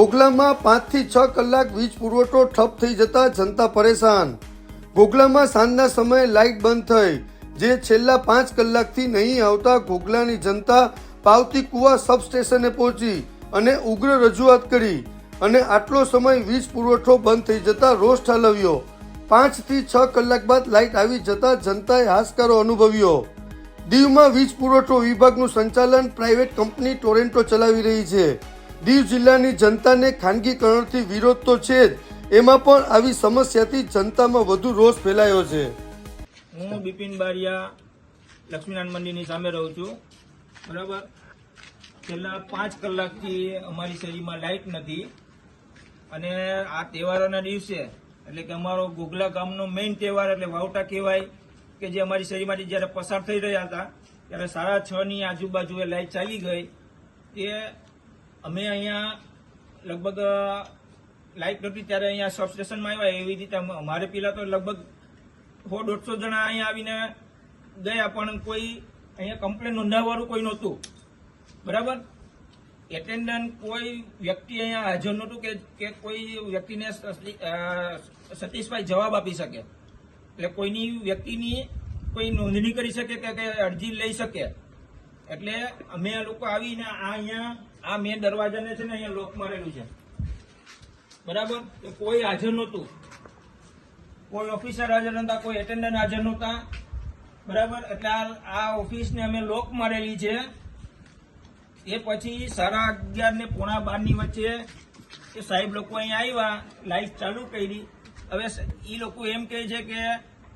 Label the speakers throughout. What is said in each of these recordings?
Speaker 1: ઘોઘલામાં 5 થી 6 કલાક વીજ પુરવઠો ઠપ થઈ જતા જનતા પરેશાન। ઘોઘલામાં સાંજના સમયે લાઇટ બંધ થઈ, જે છેલ્લા 5 કલાકથી નહીં આવતા ઘોઘલાની જનતા પાવતી કુવા સબસ્ટેશને પહોંચી અને ઉગ્ર રજૂઆત કરી અને આટલો સમય વીજ પુરવઠો બંધ થઈ જતા રોષ ઠાલવ્યો। 5 થી 6 કલાક બાદ લાઇટ આવી જતા જનતાએ હાશકારો અનુભવ્યો। દીવમાં વીજ પુરવઠો વિભાગનું સંચાલન પ્રાઇવેટ કંપની ટોરેન્ટો ચલાવી રહી છે। દીવ જિલ્લાની જનતાને ખાનગીકરણથી વિરોધ તો છે જ, એમાં પણ આવી સમસ્યાથી જનતામાં વધુ રોષ ફેલાયો છે।
Speaker 2: હું બિપિન બારિયા લક્ષ્મીનારાયણ મંદિરની સામે રહું છું, બરાબર। છેલ્લા 5 કલાકથી અમારી શેરીમાં લાઇટ નથી અને આ તહેવારોના દિવસે એટલે કે અમારો ઘોઘલા ગામનો મેઇન તહેવાર એટલે વાવટા કહેવાય કે જે અમારી શેરીમાંથી જ્યારે પસાર થઈ રહ્યા હતા ત્યારે 6:30ની આજુબાજુએ લાઇટ ચાલી ગઈ। તે અમે અહીંયા લગભગ લાઇટ નહોતી ત્યારે અહીંયા સબસ્ટેશનમાં આવ્યા। એવી રીતે અમારે પેલા તો લગભગ 100-150 જણા અહીંયા આવીને ગયા, પણ કોઈ અહીંયા કમ્પ્લેન નોંધાવવાનું કોઈ નહોતું, બરાબર। એટેન્ડન્ટ કોઈ વ્યક્તિ અહીંયા હાજર નહોતું કે કોઈ વ્યક્તિને સેટિસ્ફાઈ જવાબ આપી શકે, એટલે કોઈની વ્યક્તિની કોઈ નોંધણી કરી શકે કે અરજી લઈ શકે। એટલે અમે આ લોકો આવીને અહીંયા આ મેન દરવાજાને છે ને અહીંયા લોક મારેલું છે, બરાબર। કોઈ હાજર નહોતું, કોઈ ઓફિસર હાજર નહોતા, કોઈ એટેન્ડન્ટ હાજર નહોતા, બરાબર। એટલે આ ઓફિસને અમે લોક મારેલી છે। એ પછી 11:30 ને 11:45 વચ્ચે એ સાહેબ લોકો અહીંયા આવ્યા, લાઇટ ચાલુ કરી। હવે એ લોકો એમ કહે છે કે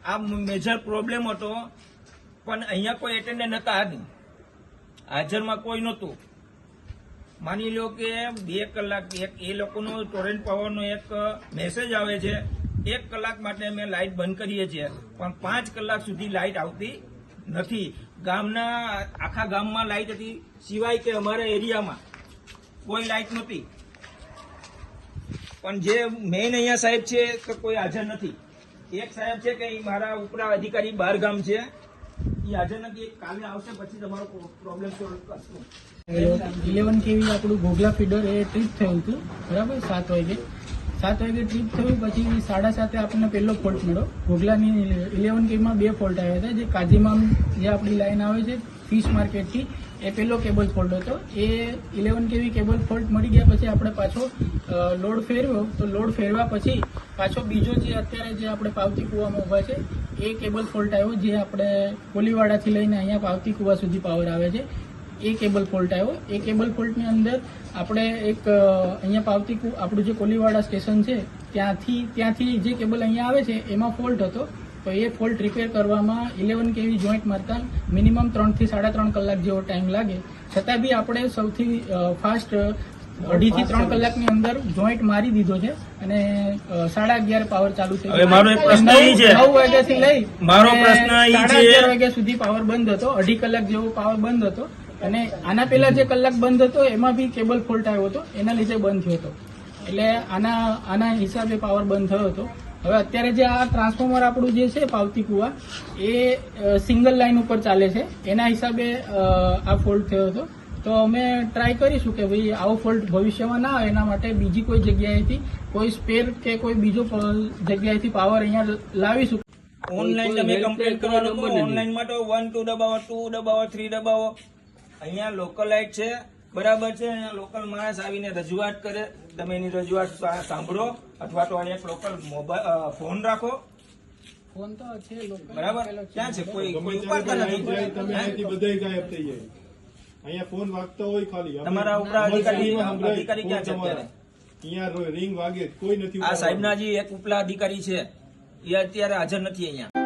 Speaker 2: આ મેજર પ્રોબ્લેમ હતો, પણ અહીંયા કોઈ એટેન્ડન્ટ હતા નહીં, હાજરમાં કોઈ નહોતું। માની લો કે 2 કલાક એ લોકોનો ટોરેન્ટ પાવરનો એક મેસેજ આવે છે, 1 કલાક માટે અમે લાઇટ બંધ કરીએ છીએ, પણ 5 કલાક સુધી લાઇટ આવતી નથી। આખા ગામમાં લાઇટ હતી, સિવાય કે અમારા એરિયામાં કોઈ લાઇટ નહોતી, પણ જે મેઇન અહીંયા સાહેબ છે તો કોઈ હાજર નથી। એક સાહેબ છે કે એ મારા ઉપરા અધિકારી બહાર ગામ છે, એ હાજર નથી। કાલે આવશે પછી તમારો પ્રોબ્લેમ સોલ્વ કરશું।
Speaker 3: 11 kV આપણું ઘોઘલા ફીડર એ ટ્રીપ થયું હતું, બરાબર। 7 વાગે ટ્રીપ થયું પછી 7:30 આપણને પહેલો ફોલ્ટ મળ્યો। ઘોઘલાની 11 kV માં 2 ફોલ્ટ આવ્યા હતા। જે કાજીમામ જે આપણી લાઈન આવે છે ફિશ માર્કેટથી, એ પહેલો કેબલ ફોલ્ટ હતો। એ 11 kV કેબલ ફોલ્ટ મળી ગયા પછી આપણે પાછો લોડ ફેરવ્યો, તો લોડ ફેરવા પછી પાછો બીજો જે અત્યારે જે આપણે પાવતી કુવામાં ઊભા છે એ કેબલ ફોલ્ટ આવ્યો, જે આપણે કોલીવાડાથી લઈને અહીંયા પાવતી કુવા સુધી પાવર આવે છે, એ કેબલ ફોલ્ટ આવ્યો। એ કેબલ ફોલ્ટની અંદર આપણે એક અહીંયા પાવતી આપણું જે કોલીવાડા સ્ટેશન છે ત્યાંથી જે કેબલ અહીંયા આવે છે એમાં ફોલ્ટ હતો, તો એ ફોલ્ટ રિપેર કરવામાં 11 kV જોઈન્ટ મારતા મિનિમમ 3 થી 3.5 કલાક જેવો ટાઈમ લાગે। છતાં બી આપણે સૌથી ફાસ્ટ 2.5 થી 3 કલાકની અંદર જોઈન્ટ મારી દીધો છે અને 11:30 પાવર ચાલુ થઈ ગયો।
Speaker 2: મારો એક પ્રશ્ન એ છે,
Speaker 3: 9 વાગ્યાથી લઈ
Speaker 2: મારો પ્રશ્ન એ છે
Speaker 3: 11:30 વાગ્યા સુધી પાવર બંધ હતો, 2.5 કલાક જેવો પાવર બંધ હતો। અને આના પહેલા જે કલાક બંધ હતો એમાં બી કેબલ ફોલ્ટ આવ્યો હતો, એના લીધે બંધ થયો હતો। એટલે આના હિસાબે પાવર બંધ થયો હતો। હવે અત્યારે જે આ ટ્રાન્સફોર્મર આપણું જે છે પાવતી કુવા, એ સિંગલ લાઈન ઉપર ચાલે છે, એના હિસાબે આ ફોલ્ટ થયો હતો। તો અમે ટ્રાય કરીશું કે ભાઈ આવો ફોલ્ટ ભવિષ્યમાં ના આવે, એના માટે બીજી કોઈ જગ્યાએથી કોઈ સ્પેર કે કોઈ બીજો જગ્યાએથી પાવર અહીંયા લાવીશું।
Speaker 2: ઓનલાઈન તમે કમ્પ્લેન કરવાનો, ઓનલાઈનમાં તો 1 2 દબાવો, 2 દબાવો, 3 દબાવો। અહીંયા લોકલ લાઇટ છે, બરાબર છે। અહીંયા લોકલ માણસ આવીને રજૂઆત કરે, તમે એની રજૂઆત સાંભળો, અથવા તો અહીંયા એક લોકલ મોબાઈલ ફોન રાખો,
Speaker 3: ફોન તો છે
Speaker 2: બરાબર। ક્યાં છે? કોઈ ઉપાડતા નથી।
Speaker 4: બધાય ગાયબ થઈ જાય। અહીંયા ફોન વાગતા હોય ખાલી
Speaker 2: તમારા ઉપરા અધિકારી ક્યાં છે અત્યારે?
Speaker 4: અહીંયા રિંગ વાગે કોઈ નથી।
Speaker 2: આ સાહેબના જે એક ઉપલા અધિકારી છે એ અત્યારે હાજર નથી અહીંયા।